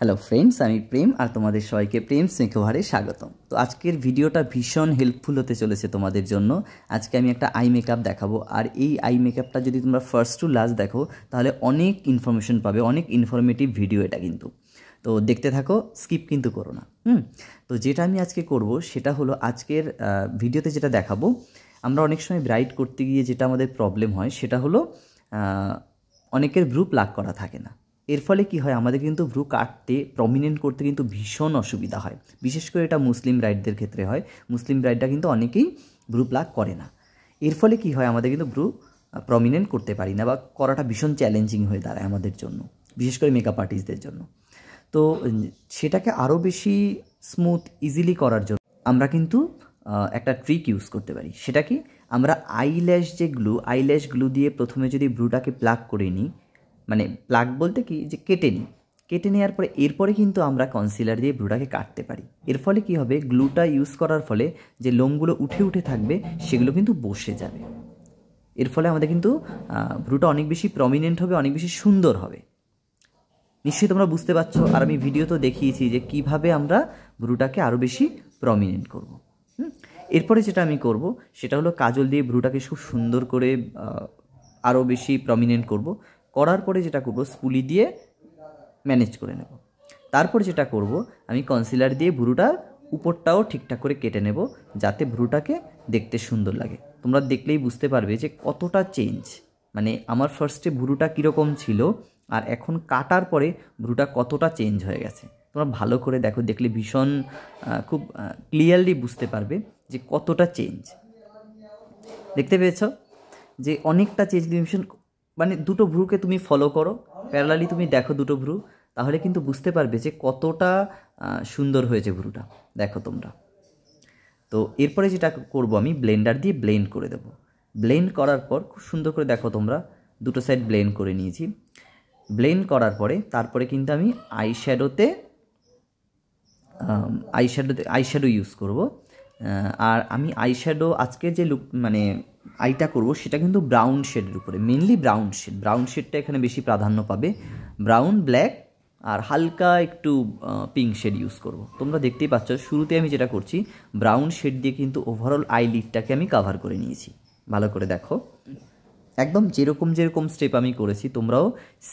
Hello friends, আমি প্রেম আর তোমাদের সবাইকে প্রেম স্নেহভারে স্বাগতম। তো আজকের ভিডিওটা ভীষণ হেল্পফুল হতে চলেছে তোমাদের জন্য। আজকে আমি একটা আই মেকআপ দেখাবো, আর এই আই মেকআপটা যদি তোমরা ফার্স্ট টু লাস্ট দেখো তাহলে অনেক ইনফরমেশন পাবে, অনেক ইনফরমেটিভ ভিডিও এটা কিন্তু। তো দেখতে থাকো, স্কিপ কিন্তু করো না। তো যেটা আমি আজকে করব সেটা হলো, আজকের ভিডিওতে যেটা দেখাবো, আমরা অনেক সময় ব্রাইট করতে গিয়ে যেটা আমাদের প্রবলেম হয় সেটা হলো অনেকের ভ্রু প্লাক করা থাকে না। এর ফলে কি হয়, আমাদের কিন্তু ভ্রু কাটতে, প্রমিনেন্ট করতে কিন্তু ভীষণ অসুবিধা হয়। বিশেষ করে এটা মুসলিম ব্রাইডদের ক্ষেত্রে হয়। মুসলিম ব্রাইডরা কিন্তু অনেকেই ভ্রু প্লাক করে না। এর ফলে কি হয়, আমাদের কিন্তু ভ্রু প্রমিনেন্ট করতে পারি না, বা করাটা ভীষণ চ্যালেঞ্জিং হয়ে দাঁড়ায় আমাদের জন্য, বিশেষ করে মেকআপ আর্টিস্টদের জন্য। তো সেটাকে আরও বেশি স্মুথ, ইজিলি করার জন্য আমরা কিন্তু একটা ট্রিক ইউজ করতে পারি। সেটা কি, আমরা আইল্যাশ গ্লু দিয়ে প্রথমে যদি ভ্রুটাকে প্লাক করে নিই, মানে প্লাক বলতে কি, যে কেটে নেওয়ার পরে এরপরে কিন্তু আমরা কনসিলার দিয়ে ভ্রুটাকে কাটতে পারি। এর ফলে কি হবে, গ্লুটা ইউজ করার ফলে যে লোমগুলো উঠে উঠে থাকবে সেগুলো কিন্তু বসে যাবে। এর ফলে আমাদের কিন্তু ভ্রুটা অনেক বেশি প্রমিনেন্ট হবে, অনেক বেশি সুন্দর হবে। নিশ্চয়ই তোমরা বুঝতে পারছো, আর আমি ভিডিও তো দেখিয়েছি যে কিভাবে আমরা ভ্রুটাকে আরও বেশি প্রমিনেন্ট করব। এরপরে যেটা আমি করব সেটা হলো, কাজল দিয়ে ভ্রুটাকে খুব সুন্দর করে আরও বেশি প্রমিনেন্ট করব। করার পরে যেটা করব, স্পুলি দিয়ে ম্যানেজ করে নেব। তারপর যেটা করব, আমি কনসিলার দিয়ে ভ্রুটার উপরটাও ঠিকঠাক করে কেটে নেব, যাতে ভ্রুটাকে দেখতে সুন্দর লাগে। তোমরা দেখলেই বুঝতে পারবে যে কতটা চেঞ্জ, মানে আমার ফার্স্টে ভ্রুটা কীরকম ছিল আর এখন কাটার পরে ভ্রুটা কতটা চেঞ্জ হয়ে গেছে। তোমরা ভালো করে দেখো, দেখলে ভীষণ খুব ক্লিয়ারলি বুঝতে পারবে যে কতটা চেঞ্জ। দেখতে পেয়েছ যে অনেকটা চেঞ্জ, ভীষণ, মানে দুটো ভ্রুকে তুমি ফলো করো, প্যারালালি তুমি দেখো দুটো ভ্রু, তাহলে কিন্তু বুঝতে পারবে যে কতটা সুন্দর হয়েছে ভ্রুটা। দেখো তোমরা। তো এরপরে যেটা করব, আমি ব্লেন্ডার দিয়ে ব্লেন্ড করে দেবো। ব্লেন্ড করার পর খুব সুন্দর করে দেখো তোমরা, দুটো সাইড ব্লেন্ড করে নিয়েছি। ব্লেন্ড করার পরে তারপরে কিন্তু আমি আইশ্যাডো ইউজ করব। আর আমি আইশ্যাডো আজকে যে লুক, মানে আইটা করব সেটা কিন্তু ব্রাউন শেডের উপরে, মেনলি ব্রাউন শেডটা এখানে বেশি প্রাধান্য পাবে। ব্রাউন, ব্ল্যাক আর হালকা একটু পিঙ্ক শেড ইউজ করব। তোমরা দেখতেই পাচ্ছ, শুরুতে আমি যেটা করছি, ব্রাউন শেড দিয়ে কিন্তু ওভারঅল আই লিডটাকে আমি কাভার করে নিয়েছি। ভালো করে দেখো, একদম যেরকম স্টেপ আমি করেছি তোমরাও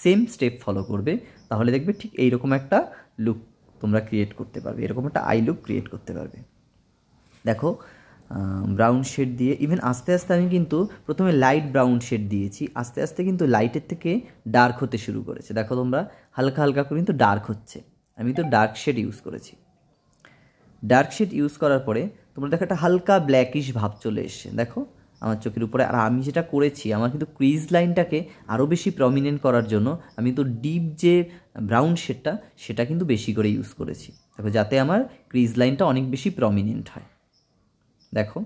সেম স্টেপ ফলো করবে, তাহলে দেখবে ঠিক এইরকম একটা লুক তোমরা ক্রিয়েট করতে পারবে, এরকম একটা আই লুক ক্রিয়েট করতে পারবে। দেখো, ব্রাউন শেড দিয়ে ইভেন আস্তে আস্তে আমি কিন্তু প্রথমে লাইট ব্রাউন শেড দিয়েছি, আস্তে আস্তে কিন্তু লাইটের থেকে ডার্ক হতে শুরু করেছে। দেখো তোমরা, হালকা হালকা করে কিন্তু ডার্ক হচ্ছে। আমি তো ডার্ক শেড ইউজ করেছি। ডার্ক শেড ইউজ করার পরে তোমরা দেখো একটা হালকা ব্ল্যাকিশ ভাব চলে এসছে, দেখো আমার চোখের উপরে। আর আমি যেটা করেছি, আমার কিন্তু ক্রিজ লাইনটাকে আরও বেশি প্রমিনেন্ট করার জন্য আমি তো ডিপ যে ব্রাউন শেডটা সেটা কিন্তু বেশি করে ইউজ করেছি, দেখো, যাতে আমার ক্রিজ লাইনটা অনেক বেশি প্রমিনেন্ট হয়। দেখো,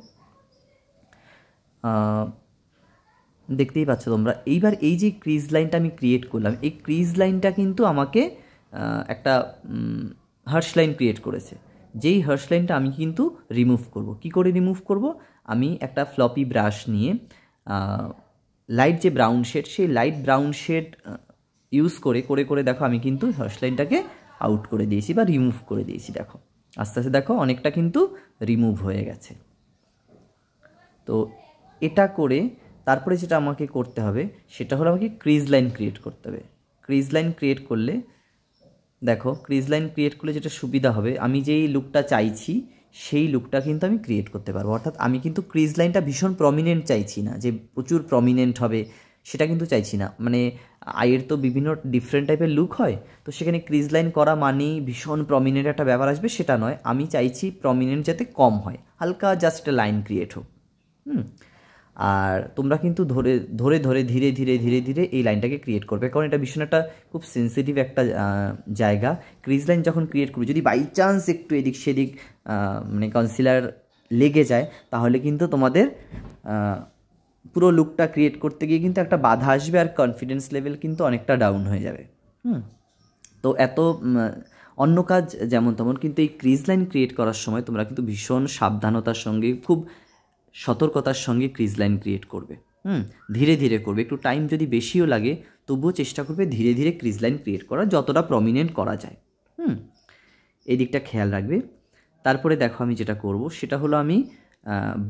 দেখতেই পাচ্ছ তোমরা। এইবার এই যে ক্রিজ লাইনটা আমি ক্রিয়েট করলাম, এই ক্রিজ লাইনটা কিন্তু আমাকে একটা হার্শ লাইন ক্রিয়েট করেছে। যেই হার্শ লাইনটা আমি কিন্তু রিমুভ করব। কি করে রিমুভ করব, আমি একটা ফ্লপি ব্রাশ নিয়ে লাইট যে ব্রাউন শেড, সেই লাইট ব্রাউন শেড ইউজ করে দেখো আমি কিন্তু হার্শ লাইনটাকে আউট করে দিয়েছি বা রিমুভ করে দিয়েছি। দেখো আস্তে আস্তে দেখো অনেকটা কিন্তু রিমুভ হয়ে গেছে। তো এটা করে তারপরে যেটা আমাকে করতে হবে সেটা হলো, আমাকে ক্রিজ লাইন ক্রিয়েট করতে হবে। ক্রিজ লাইন ক্রিয়েট করলে দেখো, ক্রিজ লাইন ক্রিয়েট করলে যেটা সুবিধা হবে, আমি যেই লুকটা চাইছি সেই লুকটা কিন্তু আমি ক্রিয়েট করতে পারবো। অর্থাৎ আমি কিন্তু ক্রিজ লাইনটা ভীষণ প্রমিনেন্ট চাইছি না, যে প্রচুর প্রমিনেন্ট হবে সেটা কিন্তু চাইছি না। মানে আইয়ের তো বিভিন্ন ডিফারেন্ট টাইপের লুক হয়, তো সেখানে ক্রিজ লাইন করা মানেই ভীষণ প্রমিনেন্ট একটা ব্যাপার আসবে, সেটা নয়। আমি চাইছি প্রমিনেন্ট যাতে কম হয়, হালকা জাস্ট একটা লাইন ক্রিয়েট হোক। আর তোমরা কিন্তু ধরে ধীরে ধীরে এই লাইনটাকে ক্রিয়েট করবে, কারণ এটা ভীষণ একটা খুব সেন্সিটিভ একটা জায়গা। ক্রিজ লাইন যখন ক্রিয়েট করবে, যদি বাই চান্স একটু এদিক সেদিক মানে কনসিলার লেগে যায়, তাহলে কিন্তু তোমাদের পুরো লুকটা ক্রিয়েট করতে গিয়ে কিন্তু একটা বাধা আসবে, আর কনফিডেন্স লেভেল কিন্তু অনেকটা ডাউন হয়ে যাবে। তো এত অন্য কাজ যেমন তেমন, কিন্তু এই ক্রিজ লাইন ক্রিয়েট করার সময় তোমরা কিন্তু ভীষণ সাবধানতার সঙ্গে, খুব সতর্কতার সঙ্গে ক্রিজ লাইন ক্রিয়েট করবে। ধীরে ধীরে করবে, একটু টাইম যদি বেশিও লাগে তবুও চেষ্টা করবে ধীরে ধীরে ক্রিজ লাইন ক্রিয়েট করার, যতটা প্রমিনেন্ট করা যায়। এই দিকটা খেয়াল রাখবে। তারপরে দেখো আমি যেটা করব সেটা হলো আমি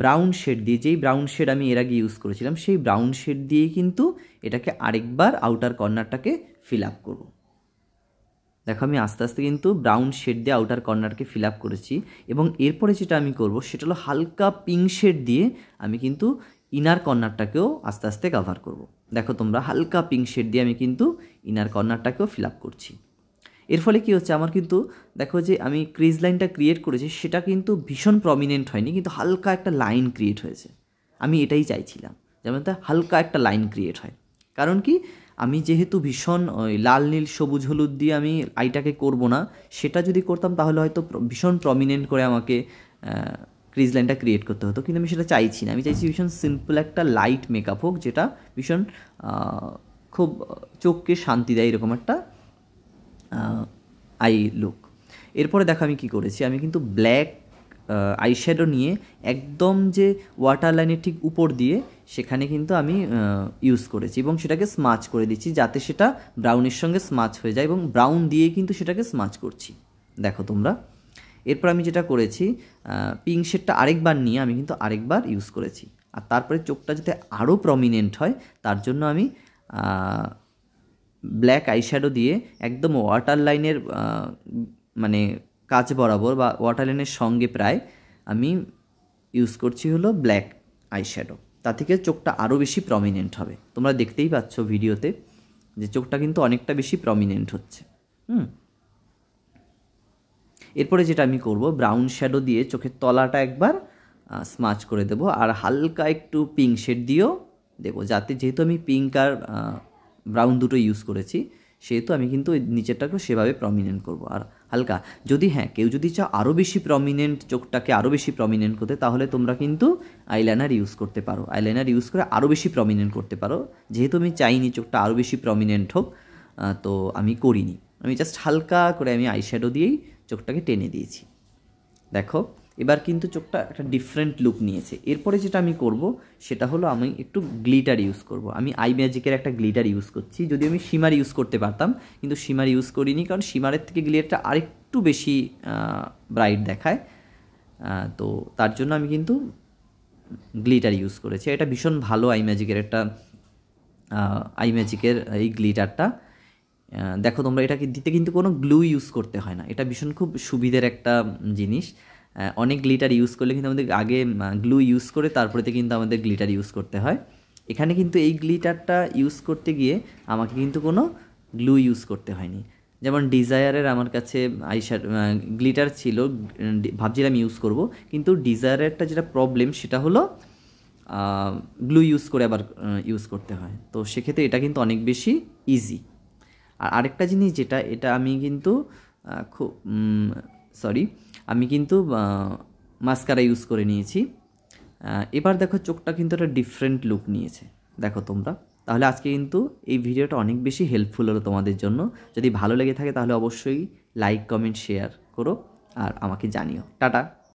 ব্রাউন শেড দিয়ে, যেই ব্রাউন শেড আমি এর আগে ইউজ করেছিলাম সেই ব্রাউন শেড দিয়েই কিন্তু এটাকে আরেকবার আউটার কর্নারটাকে ফিল আপ করব। দেখো আমি আস্তে আস্তে কিন্তু ব্রাউন শেড দিয়ে আউটার কর্নারকে ফিল আপ করেছি, এবং এরপরে যেটা আমি করব সেটা হলো হালকা পিঙ্ক শেড দিয়ে আমি কিন্তু ইনার কর্নারটাকেও আস্তে আস্তে কভার করব। দেখো তোমরা, হালকা পিঙ্ক শেড দিয়ে আমি কিন্তু ইনার কর্নারটাকেও ফিল আপ করছি। এর ফলে কী হচ্ছে, আমার কিন্তু দেখো যে আমি ক্রিজ লাইনটা ক্রিয়েট করেছি সেটা কিন্তু ভীষণ প্রমিনেন্ট হয়নি, কিন্তু হালকা একটা লাইন ক্রিয়েট হয়েছে। আমি এটাই চাইছিলাম, যেমন তা হালকা একটা লাইন ক্রিয়েট হয়। কারণ কি, আমি যেহেতু ভীষণ ওই লাল নীল সবুজ হলুদ দিয়ে আমি আইটাকে করব না, সেটা যদি করতাম তাহলে হয়তো ভীষণ প্রমিনেন্ট করে আমাকে ক্রিজ লাইনটা ক্রিয়েট করতে হতো, কিন্তু আমি সেটা চাইছি না। আমি চাইছি ভীষণ সিম্পল একটা লাইট মেকআপ হোক, যেটা ভীষণ খুব চোখকে শান্তি দেয়, এরকম একটা আই লুক। এরপরে দেখো আমি কী করেছি, আমি কিন্তু ব্ল্যাক আইশ্যাডো নিয়ে একদম যে ওয়াটার লাইনের ঠিক উপর দিয়ে সেখানে কিন্তু আমি ইউজ করেছি, এবং সেটাকে স্মাচ করে দিচ্ছি যাতে সেটা ব্রাউনের সঙ্গে স্মাচ হয়ে যায়, এবং ব্রাউন দিয়ে কিন্তু সেটাকে স্মাচ করছি। দেখো তোমরা, এরপর আমি যেটা করেছি, পিঙ্ক শেডটা আরেকবার নিয়ে আমি কিন্তু আরেকবার ইউজ করেছি। আর তারপরে চোখটা যাতে আরও প্রমিনেন্ট হয় তার জন্য আমি ব্ল্যাক আইশ্যাডো দিয়ে একদম ওয়াটার লাইনের মানে কাছ বরাবর বা ওয়াটার লাইনের সঙ্গে প্রায় আমি ইউজ করছি হলো ব্ল্যাক আইশ্যাডো। তা থেকে চোখটা আরও বেশি প্রমিনেন্ট হবে। তোমরা দেখতেই পাচ্ছ ভিডিওতে যে চোখটা কিন্তু অনেকটা বেশি প্রমিনেন্ট হচ্ছে। এরপরে যেটা আমি করব, ব্রাউন শ্যাডো দিয়ে চোখের তলাটা একবার স্মাচ করে দেব, আর হালকা একটু পিঙ্ক শেড দিয়েও দেবো, যাতে যেহেতু আমি পিঙ্ক আর ব্রাউন দুটো ইউজ করেছি সেহেতু আমি কিন্তু ওই নিচেরটাকেও সেভাবে প্রমিনেন্ট করব। আর হালকা যদি কেউ যদি চাও আরও বেশি প্রমিনেন্ট, চোখটাকে আরও বেশি প্রমিনেন্ট করতে, তাহলে তোমরা কিন্তু আইলাইনার ইউজ করতে পারো। আইলাইনার ইউজ করে আরও বেশি প্রমিনেন্ট করতে পারো। যেহেতু আমি চাইনি চোখটা আরও বেশি প্রমিনেন্ট হোক, তো আমি করিনি। আমি জাস্ট হালকা করে আমি আইশ্যাডো দিয়েই চোখটাকে টেনে দিয়েছি। দেখো এবার কিন্তু চোখটা একটা ডিফারেন্ট লুক নিয়েছে। এরপরে যেটা আমি করব সেটা হলো আমি একটু গ্লিটার ইউজ করব। আমি আই ম্যাজিকের একটা গ্লিটার ইউজ করছি, যদি আমি শিমার ইউজ করতে পারতাম, কিন্তু শিমার ইউজ করিনি, কারণ শিমারের থেকে গ্লিটারটা আরেকটু বেশি ব্রাইট দেখায়। তো তার জন্য আমি কিন্তু গ্লিটার ইউজ করেছি। এটা ভীষণ ভালো আই ম্যাজিকের একটা এই গ্লিটারটা। দেখো তোমরা, এটাকে দিতে কিন্তু কোনো গ্লু ইউজ করতে হয় না। এটা ভীষণ খুব সুবিধের একটা জিনিস। অনেক গ্লিটার ইউজ করলে কিন্তু আমাদের আগে গ্লু ইউজ করে তারপরেতে কিন্তু আমাদের গ্লিটার ইউজ করতে হয়। এখানে কিন্তু এই গ্লিটারটা ইউজ করতে গিয়ে আমাকে কিন্তু কোনো গ্লু ইউজ করতে হয়নি। যেমন ডিজায়ারের আমার কাছে গ্লিটার ছিল, ভাবছিলাম ইউজ করব, কিন্তু ডিজায়ারেরটা যেটা প্রবলেম সেটা হলো গ্লু ইউজ করে আবার ইউজ করতে হয়। তো সেক্ষেত্রে এটা কিন্তু অনেক বেশি ইজি। আর আরেকটা জিনিস যেটা, এটা আমি কিন্তু আমি কিন্তু মাস্কারা ইউজ করে নিয়েছি। এবার দেখো চোখটা কিন্তু একটা ডিফারেন্ট লুক নিয়েছে, দেখো তোমরা। তাহলে আজকে কিন্তু এই ভিডিওটা অনেক বেশি হেল্পফুল হলো তোমাদের জন্য। যদি ভালো লেগে থাকে তাহলে অবশ্যই লাইক, কমেন্ট, শেয়ার করো আর আমাকে জানিও। টাটা।